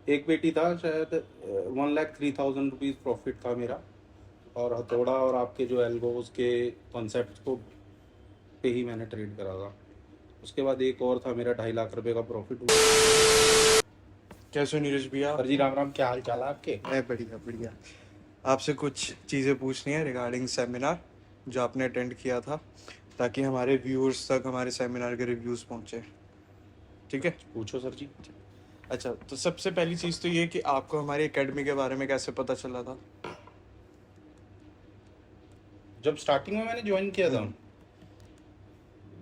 एक पेटी था शायद 1,03,000 रुपीज़ प्रॉफिट था मेरा। और हथौड़ा और आपके जो एल्बोज के कॉन्सेप्ट को पे ही मैंने ट्रेड करा था। उसके बाद एक और था मेरा 2.5 लाख रुपए का प्रॉफिट हुआ। कैसे हो नीरज भैया? सर जी राम राम, क्या हाल चाल है आपके? मैं बढ़िया बढ़िया। आपसे कुछ चीज़ें पूछनी है रिगार्डिंग सेमिनार जो आपने अटेंड किया था, ताकि हमारे व्यूअर्स तक हमारे सेमिनार के रिव्यूज़ पहुँचे। ठीक है? पूछो सर जी। अच्छा, तो सबसे पहली चीज़ तो ये कि आपको हमारी एकेडमी के बारे में कैसे पता चला था? जब स्टार्टिंग में मैंने ज्वाइन किया था, हम्म।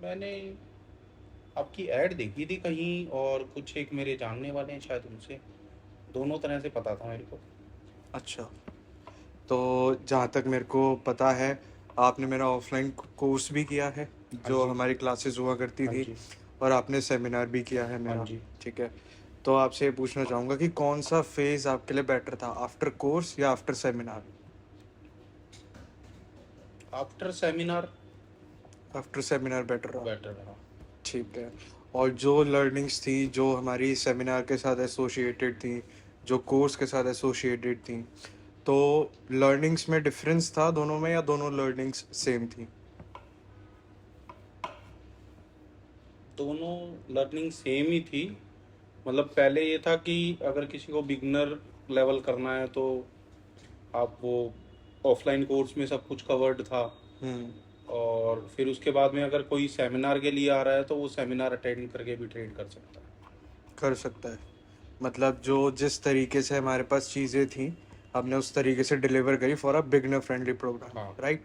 मैंने आपकी ऐड देखी थी कहीं, और कुछ एक मेरे जानने वाले हैं शायद, उनसे दोनों तरह से पता था मेरे को। अच्छा, तो जहाँ तक मेरे को पता है, आपने मेरा ऑफलाइन कोर्स भी किया है हाँ जो जी। हमारी क्लासेस हुआ करती हाँ थी, जी। और आपने सेमिनार भी किया है हाँ मेरा। जी। ठीक है, तो आपसे ये पूछना चाहूँगा कि कौन सा फेज़ आपके लिए बेटर था, आफ्टर कोर्स या after seminar? After seminar after seminar better रहा। बेटर रहा। ठीक है, और जो लर्निंग्स थी जो हमारी सेमिनार के साथ एसोसिएटेड थी, जो कोर्स के साथ एसोसिएटेड थी, तो लर्निंग्स में डिफरेंस था दोनों में या दोनों लर्निंग्स सेम थी? दोनों लर्निंग सेम ही थी। मतलब पहले ये था कि अगर किसी को बिगनर लेवल करना है तो आप वो ऑफलाइन कोर्स में सब कुछ कवर्ड था। हम्म। और फिर उसके बाद में अगर कोई सेमिनार के लिए आ रहा है तो वो सेमिनार अटेंड करके भी ट्रेड कर सकता है। कर सकता है, मतलब जो जिस तरीके से हमारे पास चीज़ें थी हमने उस तरीके से डिलीवर करी for a beginner friendly program, हाँ। राइट?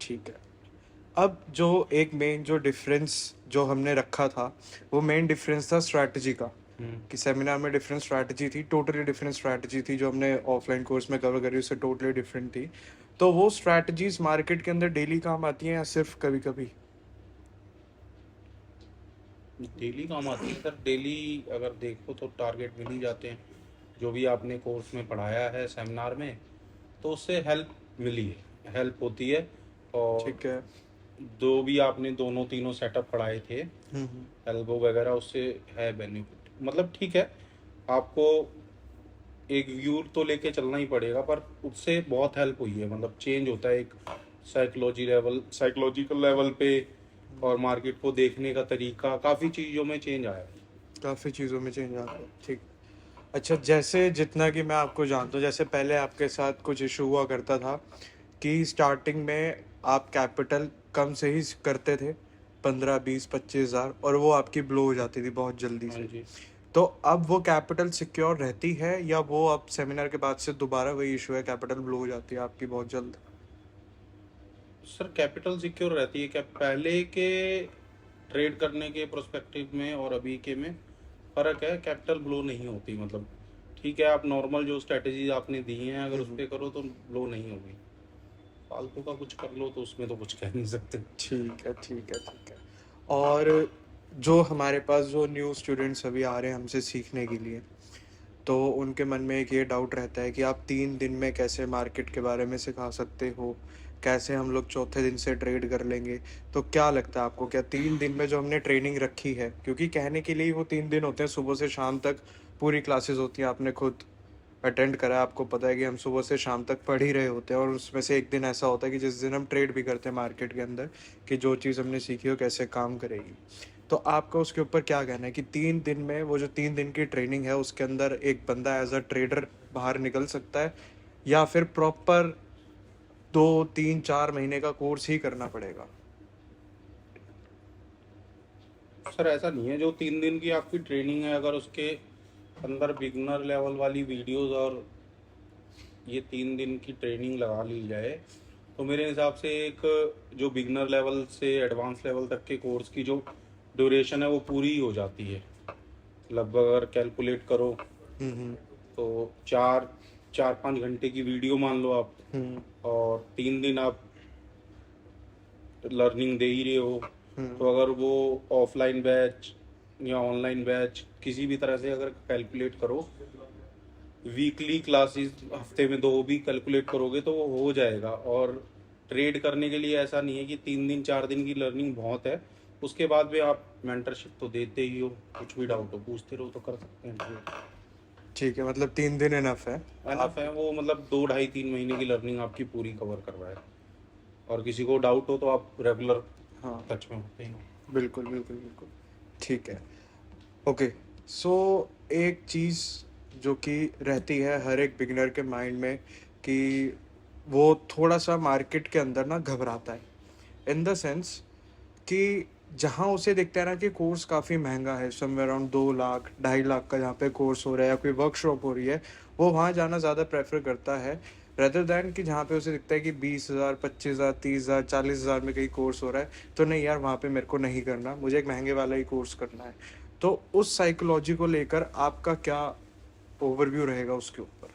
ठीक है। अब जो एक मेन जो डिफरेंस जो हमने रखा था, वो मेन डिफरेंस था स्ट्रैटेजी का, कि सेमिनार में डिफरेंट स्ट्रैटेजी थी, टोटली डिफरेंट स्ट्रैटेजी थी जो हमने ऑफलाइन कोर्स में कवर करी, उससे टोटली डिफरेंट थी। तो वो स्ट्रैटेजीज मार्केट के अंदर डेली काम आती हैं या सिर्फ कभी कभी? डेली काम आती है सर। डेली अगर देखो तो टारगेट मिल ही जाते हैं। जो भी आपने कोर्स में पढ़ाया है सेमिनार में, तो उससे हेल्प मिली है, हेल्प होती है। और ठीक है। जो भी आपने दोनों तीनों सेटअप पढ़ाए थे, एल्बो वगैरह, उससे है बेनिफिट। मतलब ठीक है, आपको एक व्यू तो लेके चलना ही पड़ेगा, पर उससे बहुत हेल्प हुई है। मतलब चेंज होता है एक साइकोलॉजिकल लेवल पे, और मार्केट को देखने का तरीका, काफ़ी चीज़ों में चेंज आया है। काफ़ी चीज़ों में चेंज आता है, ठीक। अच्छा, जैसे जितना कि मैं आपको जानता हूँ, जैसे पहले आपके साथ कुछ इशू हुआ करता था कि स्टार्टिंग में आप कैपिटल कम से ही करते थे, 15, 20, 25 हज़ार, और वो आपकी ब्लो हो जाती थी बहुत जल्दी हाँ से। जी। तो अब वो कैपिटल सिक्योर रहती है या वो अब सेमिनार के बाद से दोबारा वही इशू है, कैपिटल ब्लो हो जाती है आपकी बहुत जल्द? सर कैपिटल सिक्योर रहती है क्या? पहले के ट्रेड करने के प्रोस्पेक्टिव में और अभी के में फ़र्क है। कैपिटल ब्लो नहीं होती। मतलब ठीक है, आप नॉर्मल जो स्ट्रेटजीज आपने दी हैं अगर उस पर करो तो ब्लो नहीं होगी। फालतू का कुछ कर लो तो उसमें तो कुछ कह नहीं सकते। ठीक है, ठीक है, ठीक है। और जो हमारे पास जो न्यू स्टूडेंट्स अभी आ रहे हैं हमसे सीखने के लिए, तो उनके मन में एक ये डाउट रहता है कि आप 3 दिन में कैसे मार्केट के बारे में सिखा सकते हो, कैसे हम लोग चौथे दिन से ट्रेड कर लेंगे? तो क्या लगता है आपको, क्या 3 दिन में जो हमने ट्रेनिंग रखी है, क्योंकि कहने के लिए ही वो 3 दिन होते हैं, सुबह से शाम तक पूरी क्लासेस होती हैं, आपने खुद अटेंड करा है, आपको पता है कि हम सुबह से शाम तक पढ़ ही रहे होते हैं, और उसमें से एक दिन ऐसा होता है कि जिस दिन हम ट्रेड भी करते हैं मार्केट के अंदर, कि जो चीज़ हमने सीखी हो कैसे काम करेगी। तो आपका उसके ऊपर क्या कहना है कि 3 दिन में, वो जो 3 दिन की ट्रेनिंग है उसके अंदर एक बंदा एज अ ट्रेडर बाहर निकल सकता है, या फिर प्रॉपर 2, 3, 4 महीने का कोर्स ही करना पड़ेगा? सर ऐसा नहीं है। जो 3 दिन की आपकी ट्रेनिंग है, अगर उसके अंदर बिगनर लेवल वाली वीडियोस और ये 3 दिन की ट्रेनिंग लगा ली जाए, तो मेरे हिसाब से एक जो बिगनर लेवल से एडवांस लेवल तक के कोर्स की जो ड्यूरेशन है वो पूरी हो जाती है। लगभग अगर कैलकुलेट करो हम्म। तो 4-5 घंटे की वीडियो मान लो आप, हम्म। और 3 दिन आप लर्निंग दे ही रहे हो। हम्म। तो अगर वो ऑफलाइन बैच या ऑनलाइन बैच किसी भी तरह से अगर कैलकुलेट करो, वीकली क्लासेस हफ्ते में 2 भी कैलकुलेट करोगे तो वो हो जाएगा। और ट्रेड करने के लिए ऐसा नहीं है कि 3 दिन 4 दिन की लर्निंग बहुत है। उसके बाद भी आप मेंटरशिप तो देते ही हो, कुछ भी डाउट हो पूछते रहो तो कर सकते हैं ट्रेड। ठीक है, मतलब 3 दिन इनफ है। एनफ है वो, मतलब 2 ढाई 3 महीने की लर्निंग आपकी पूरी कवर कर रहा है। और किसी को डाउट हो तो आप रेगुलर हाँ, टच में होते हैं। बिल्कुल बिल्कुल बिल्कुल। ठीक है। ओके। सो एक चीज़ जो कि रहती है हर एक बिगिनर के माइंड में कि वो थोड़ा सा मार्केट के अंदर ना घबराता है, इन द सेंस कि जहाँ उसे दिखता है ना कि कोर्स काफ़ी महंगा है, समवेयर अराउंड 2 लाख 2.5 लाख का जहाँ पे कोर्स हो रहा है या कोई वर्कशॉप हो रही है, वो वहाँ जाना ज़्यादा प्रेफर करता है रेदर दैन कि जहाँ पे उसे दिखता है कि 20,000 25,000 30,000 40,000 में कहीं कोर्स हो रहा है, तो नहीं यार वहाँ पे मेरे को नहीं करना, मुझे एक महंगे वाला ही कोर्स करना है। तो उस साइकोलॉजी को लेकर आपका क्या ओवरव्यू रहेगा उसके ऊपर?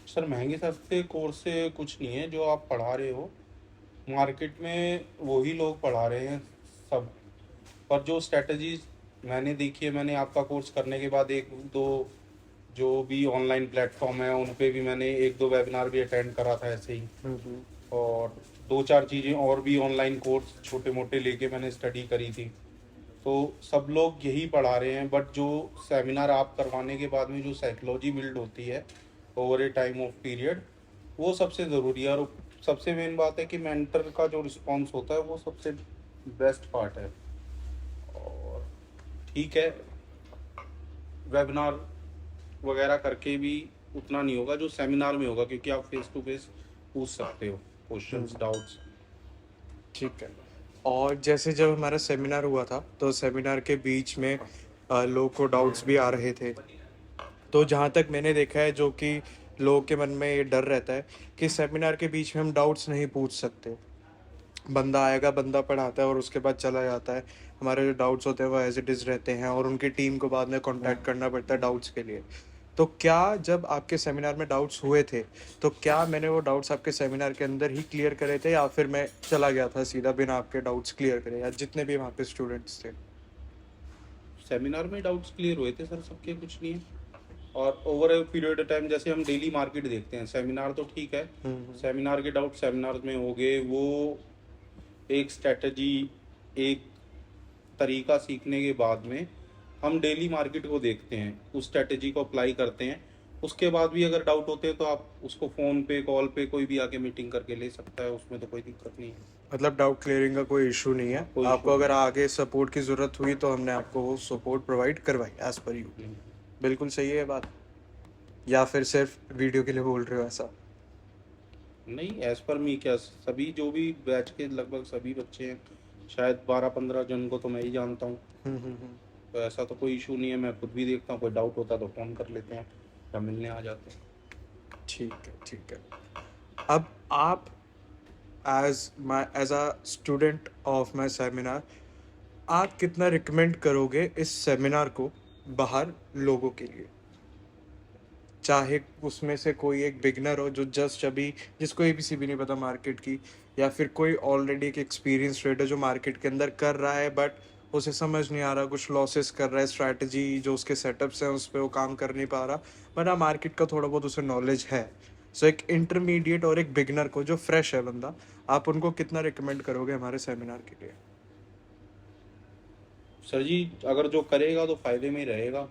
सर महंगे सस्ते कोर्स से कुछ नहीं है, जो आप पढ़ा रहे हो मार्केट में वही लोग पढ़ा रहे हैं सब। पर जो स्ट्रेटजीज मैंने देखी है, मैंने आपका कोर्स करने के बाद एक दो जो भी ऑनलाइन प्लेटफॉर्म है उन पे भी मैंने एक दो वेबिनार भी अटेंड करा था ऐसे ही। हम्म। और दो चार चीज़ें और भी ऑनलाइन कोर्स छोटे मोटे लेके मैंने स्टडी करी थी। तो सब लोग यही पढ़ा रहे हैं, बट जो सेमिनार आप करवाने के बाद में जो साइकोलॉजी बिल्ड होती है over A time of period, वो सबसे ज़रूरी है। और सबसे मेन बात है कि मेंटर का जो रिस्पॉन्स होता है वो सबसे बेस्ट पार्ट है। और ठीक है, वेबिनार वगैरह करके भी उतना नहीं होगा जो सेमिनार में होगा, क्योंकि आप फेस टू फेस पूछ सकते हो क्वेश्चंस डाउट्स। ठीक है। और जैसे जब हमारा सेमिनार हुआ था तो सेमिनार के बीच में लोगों को डाउट्स भी आ रहे थे। तो जहाँ तक मैंने देखा है, जो कि लोगों के मन में ये डर रहता है कि सेमिनार के बीच में हम डाउट्स नहीं पूछ सकते। बंदा आएगा, बंदा पढ़ाता है और उसके बाद चला जाता है। हमारे जो डाउट्स होते हैं वो एज इट इज़ रहते हैं और उनकी टीम को बाद में कांटेक्ट करना पड़ता है डाउट्स के लिए। तो क्या जब आपके सेमिनार में डाउट्स हुए थे, तो क्या मैंने वो डाउट्स आपके सेमिनार के अंदर ही क्लियर करे थे या फिर मैं चला गया था सीधा बिना आपके डाउट्स क्लियर करे, या जितने भी वहाँ पे स्टूडेंट्स थे? सेमिनार में डाउट्स क्लियर हुए थे सर सबके, कुछ नहीं है। और over a period of time जैसे हम डेली मार्केट देखते हैं, सेमिनार तो ठीक है, सेमिनार के डाउट सेमिनार में हो गए, वो एक स्ट्रेटजी एक तरीका सीखने के बाद में हम डेली मार्केट को देखते हैं, उस स्ट्रेटजी को अप्लाई करते हैं। उसके बाद भी अगर डाउट होते हैं तो आप उसको फ़ोन पे कॉल पे कोई भी आके मीटिंग करके ले सकता है, उसमें तो कोई दिक्कत नहीं है। मतलब डाउट क्लियरिंग का कोई इशू नहीं है, कोई इशू आपको नहीं अगर आगे सपोर्ट की ज़रूरत हुई तो हमने आपको वो सपोर्ट प्रोवाइड करवाई एज पर यू। है। बिल्कुल सही है ये बात, या फिर सिर्फ वीडियो के लिए बोल रहे हो ऐसा? नहीं, एज पर मी क्या, सभी जो भी बैच के लगभग सभी बच्चे हैं, शायद 12-15 जन को तो मैं ही जानता हूँ। हम्म। तो ऐसा तो कोई इशू नहीं है, मैं खुद भी देखता हूँ, कोई डाउट होता है तो फ़ोन कर लेते हैं या मिलने आ जाते हैं। ठीक है, ठीक है। अब आप as a student of my seminar, आप कितना रिकमेंड करोगे इस सेमिनार को बाहर लोगों के लिए? चाहे उसमें से कोई एक बिगनर हो जो जस्ट अभी, जिसको एबीसी भी नहीं पता मार्केट की, या फिर कोई ऑलरेडी एक एक्सपीरियंस ट्रेडर जो मार्केट के अंदर कर रहा है बट उसे समझ नहीं आ रहा, कुछ लॉसेस कर रहा है, स्ट्रैटेजी जो उसके सेटअप्स हैं उस पर वो काम कर नहीं पा रहा, बट हाँ मार्केट का थोड़ा बहुत उसे नॉलेज है। सो एक इंटरमीडिएट और एक बिगनर को जो फ्रेश है बंदा, आप उनको कितना रिकमेंड करोगे हमारे सेमिनार के लिए? सर जी, अगर जो करेगा तो फ़ायदे में ही रहेगा,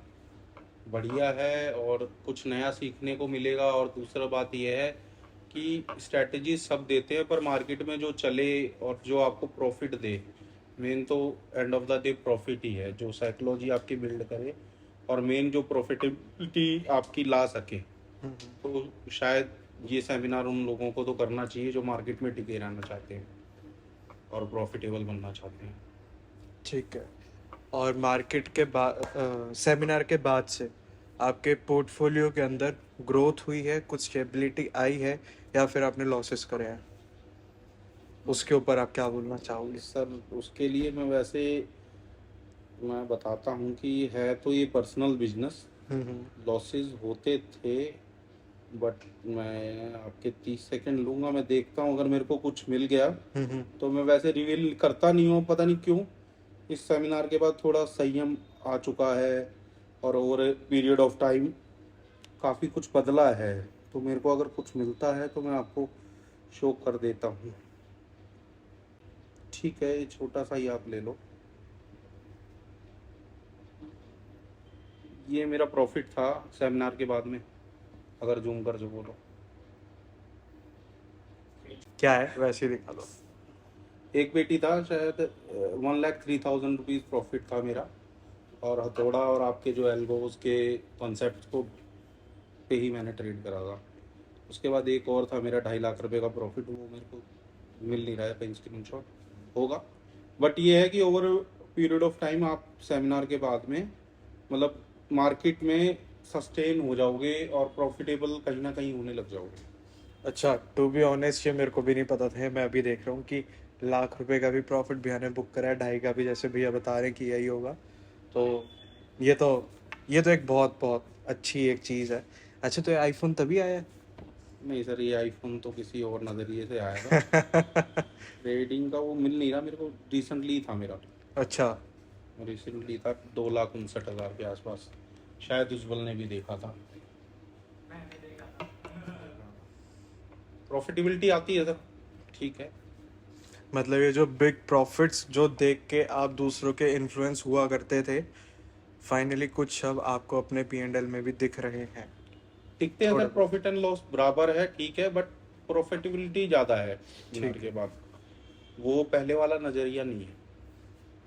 बढ़िया है और कुछ नया सीखने को मिलेगा। और दूसरा बात यह है कि स्ट्रैटेजी सब देते हैं, पर मार्केट में जो चले और जो आपको प्रॉफिट दे, मेन तो end of the day profit ही है, जो साइकोलॉजी आपकी बिल्ड करे और मेन जो प्रॉफिटेबिलिटी आपकी ला सके। तो शायद ये सेमिनार उन लोगों को तो करना चाहिए जो मार्केट में टिके रहना चाहते हैं और प्रॉफिटेबल बनना चाहते हैं। ठीक है। और मार्केट के बाद, सेमिनार के बाद से आपके पोर्टफोलियो के अंदर ग्रोथ हुई है, कुछ स्टेबिलिटी आई है, या फिर आपने लॉसेस करे हैं? उसके ऊपर आप क्या बोलना चाहोगे? सर उसके लिए मैं बताता हूँ कि है तो ये पर्सनल बिजनेस, हम्म। लॉसेस होते थे, बट मैं आपके 30 सेकंड लूँगा, मैं देखता हूँ अगर मेरे को कुछ मिल गया हम्म। तो मैं वैसे रिवील करता नहीं हूँ, पता नहीं क्यों। इस सेमिनार के बाद थोड़ा संयम आ चुका है और ओवर पीरियड ऑफ टाइम काफ़ी कुछ बदला है। तो मेरे को अगर कुछ मिलता है तो मैं आपको शो कर देता हूँ। ठीक है, ये छोटा सा ही आप ले लो। ये मेरा प्रॉफिट था सेमिनार के बाद में, अगर जूम कर जो बोलो। क्या है वैसे ही दिखा दो। एक पेटी था शायद 1,03,000 रुपीज़ प्रॉफिट था मेरा, और हथौड़ा और आपके जो एल्बोज के कॉन्सेप्ट को पे ही मैंने ट्रेड करा था। उसके बाद एक और था मेरा 2.5 लाख रुपए का प्रॉफिट, वो मेरे को मिल नहीं रहा है, कहीं स्क्रीनशॉट होगा। बट ये है कि ओवर पीरियड ऑफ टाइम आप सेमिनार के बाद में मतलब मार्केट में सस्टेन हो जाओगे और प्रॉफिटेबल कहीं ना कहीं होने लग जाओगे। अच्छा, टू बी ऑनेस्ट ये मेरे को भी नहीं पता था। मैं अभी देख रहा हूँ कि ₹1,00,000 का भी प्रॉफिट भैया ने बुक करा है, 2.5 का भी जैसे भैया बता रहे हैं कि यही होगा। तो ये तो ये तो एक बहुत बहुत अच्छी एक चीज़ है। अच्छा, तो ये आईफोन तभी आया नहीं सर, ये आईफोन तो किसी और नज़रिए से आएगा। है? ट्रेडिंग का वो मिल नहीं रहा मेरे को, रिसेंटली था मेरा, अच्छा, रिसेंटली था 2,59,000 के आसपास, शायद उज्जवल ने भी देखा था। प्रॉफिटेबिलिटी आती है सर, ठीक है। मतलब ये जो बिग प्रॉफिट्स जो देख के आप दूसरों के इन्फ्लुएंस हुआ करते थे, फाइनली कुछ अब आपको अपने P&L में भी दिख रहे हैं दिखते हैं थोड़े सर, बहुत। प्रॉफिट एंड लॉस बराबर है, ठीक है, बट प्रॉफिटेबिलिटी ज़्यादा है ठीक सेमिनार है। के बाद, वो पहले वाला नज़रिया नहीं है।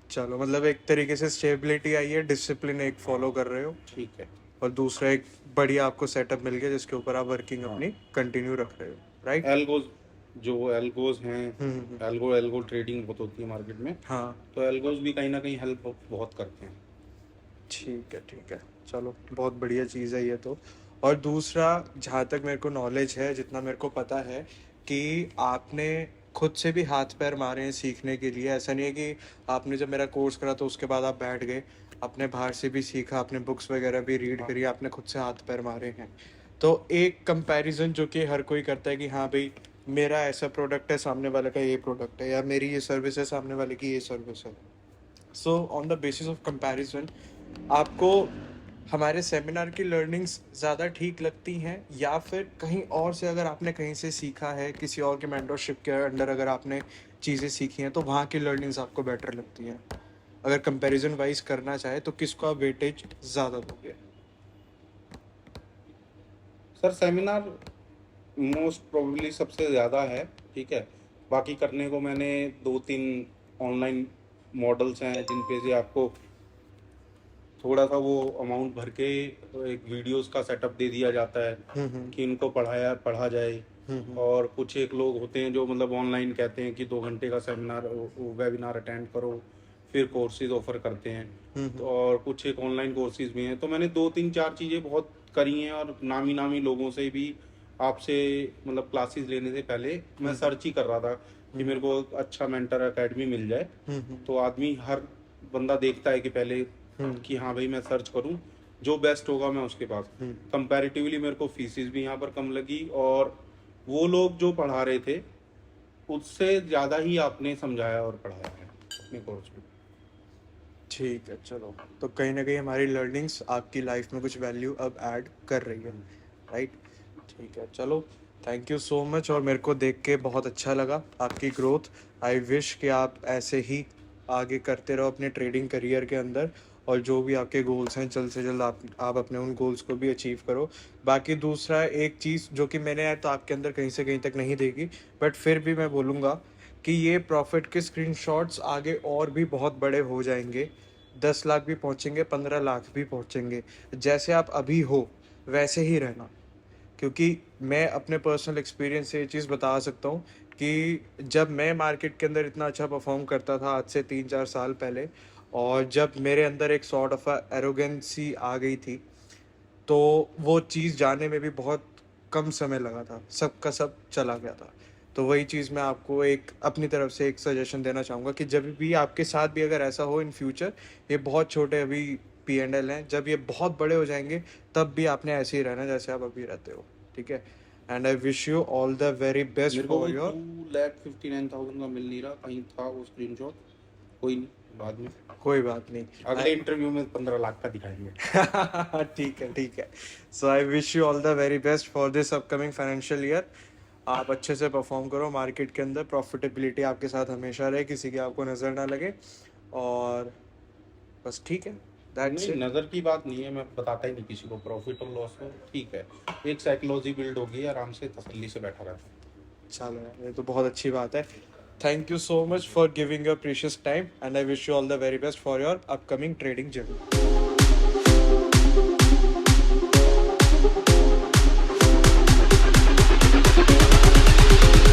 चलो, मतलब एक तरीके से स्टेबिलिटी आई है, डिसिप्लिन एक फॉलो कर रहे हो, ठीक है। और दूसरा एक बढ़िया आपको सेटअप मिल गया जिसके ऊपर आप वर्किंग हाँ, अपनी कंटिन्यू रख रहे हो, राइट? एल्गोज, जो एल्गोज हैं, हम्म। एल्गो एल्गो ट्रेडिंग बहुत होती है मार्केट में, हाँ, तो एल्गोज भी कहीं ना कहीं हेल्प बहुत करते हैं। ठीक है, ठीक है। चलो, बहुत बढ़िया चीज़ है ये तो। और दूसरा, जहाँ तक मेरे को नॉलेज है, जितना मेरे को पता है कि आपने खुद से भी हाथ पैर मारे हैं सीखने के लिए। ऐसा नहीं है कि आपने जब मेरा कोर्स करा तो उसके बाद आप बैठ गए। आपने बाहर से भी सीखा, आपने बुक्स वगैरह भी रीड हाँ, करी, आपने खुद से हाथ पैर मारे हैं। तो एक कंपैरिजन जो कि हर कोई करता है कि हाँ भाई, मेरा ऐसा प्रोडक्ट है, सामने वाले का ये प्रोडक्ट है, या मेरी ये सर्विस है, सामने वाले की ये सर्विस है। So on the basis of comparison, आपको हमारे सेमिनार की लर्निंग्स ज़्यादा ठीक लगती हैं, या फिर कहीं और से अगर आपने कहीं से सीखा है, किसी और के मेंटरशिप के अंडर अगर आपने चीज़ें सीखी हैं, तो वहाँ की लर्निंग्स आपको बेटर लगती हैं? अगर कंपैरिजन वाइज करना चाहे तो किसको आप वेटेज ज़्यादा दोगे? सर सेमिनार मोस्ट प्रोबेबली सबसे ज़्यादा है, ठीक है। बाकी करने को मैंने 2-3 ऑनलाइन मॉडल्स हैं जिन पे से आपको थोड़ा सा वो अमाउंट भर के एक वीडियोस का सेटअप दे दिया जाता है हम्म। कि इनको पढ़ा जाए। हम्म। और कुछ एक लोग होते हैं जो मतलब ऑनलाइन कहते हैं कि 2 घंटे का सेमिनार वेबिनार अटेंड करो, फिर कोर्सेज ऑफर करते हैं। तो हम्म। और कुछ एक ऑनलाइन कोर्सेज भी हैं, तो मैंने 2-3-4 चीज़ें बहुत करी हैं, और नामी नामी लोगों से भी आपसे मतलब क्लासेस लेने से पहले मैं सर्च ही कर रहा था कि मेरे को एक अच्छा मेंटर एकेडमी मिल जाए। हम्म। तो आदमी हर बंदा देखता है कि पहले कि हाँ भाई मैं सर्च करूँ, जो बेस्ट होगा मैं उसके पास। कंपैरेटिवली मेरे को फीसिस भी यहाँ पर कम लगी, और वो लोग जो पढ़ा रहे थे उससे ज़्यादा ही आपने समझाया और पढ़ाया है अपने कोर्स में। ठीक है, चलो। तो कहीं ना कहीं हमारी लर्निंग्स आपकी लाइफ में कुछ वैल्यू अब ऐड कर रही है, राइट? ठीक है, चलो। थैंक यू सो मच, और मेरे को देख के बहुत अच्छा लगा आपकी ग्रोथ। आई विश कि आप ऐसे ही आगे करते रहो अपने ट्रेडिंग करियर के अंदर, और जो भी आपके गोल्स हैं जल्द से जल्द आप अपने उन गोल्स को भी अचीव करो। बाकी दूसरा एक चीज़ जो कि मैंने तो आपके अंदर कहीं से कहीं तक नहीं देखी, बट फिर भी मैं बोलूँगा कि ये प्रॉफिट के स्क्रीनशॉट्स आगे और भी बहुत बड़े हो जाएंगे। 10 लाख भी पहुंचेंगे, 15 लाख भी पहुंचेंगे। जैसे आप अभी हो वैसे ही रहना, क्योंकि मैं अपने पर्सनल एक्सपीरियंस से ये चीज़ बता सकता हूँ कि जब मैं मार्केट के अंदर इतना अच्छा परफॉर्म करता था आज से 3-4 साल पहले, और जब मेरे अंदर एक सॉर्ट ऑफ एरोगेंसी आ गई थी, तो वो चीज़ जाने में भी बहुत कम समय लगा था, सबका सब चला गया था। तो वही चीज़ मैं आपको एक अपनी तरफ से एक सजेशन देना चाहूँगा कि जब भी आपके साथ भी अगर ऐसा हो इन फ्यूचर, ये बहुत छोटे अभी P&L हैं, जब ये बहुत बड़े हो जाएंगे तब भी आपने ऐसे ही रहना जैसे आप अभी रहते हो, ठीक है? And I wish you all the very best मेरे को फॉर वही योर। 2,59,000 का मिल नहीं रहा, कहीं था वो स्क्रीनशॉट, कोई नहीं, बाद में कोई बात नहीं। अगले इंटरव्यू में 15 लाख का दिखाएंगे। ठीक है, ठीक है। So I wish you all the very best for this upcoming financial year. आप अच्छे से परफॉर्म करो मार्केट के अंदर, प्रॉफिटेबिलिटी आपके साथ हमेशा रहे, किसी की आपको नज़र ना लगे, और बस ठीक है, दैट्स नहीं, इट। नज़र की बात नहीं है, मैं बताता ही नहीं किसी को, प्रॉफिट और लॉस हो ठीक है, एक साइकोलॉजी बिल्ड होगी, आराम से तसल्ली से बैठा रहता हूँ। चलो यार, ये तो बहुत अच्छी बात है। Thank you so much for giving your precious time and I wish you all the very best for your upcoming trading journey.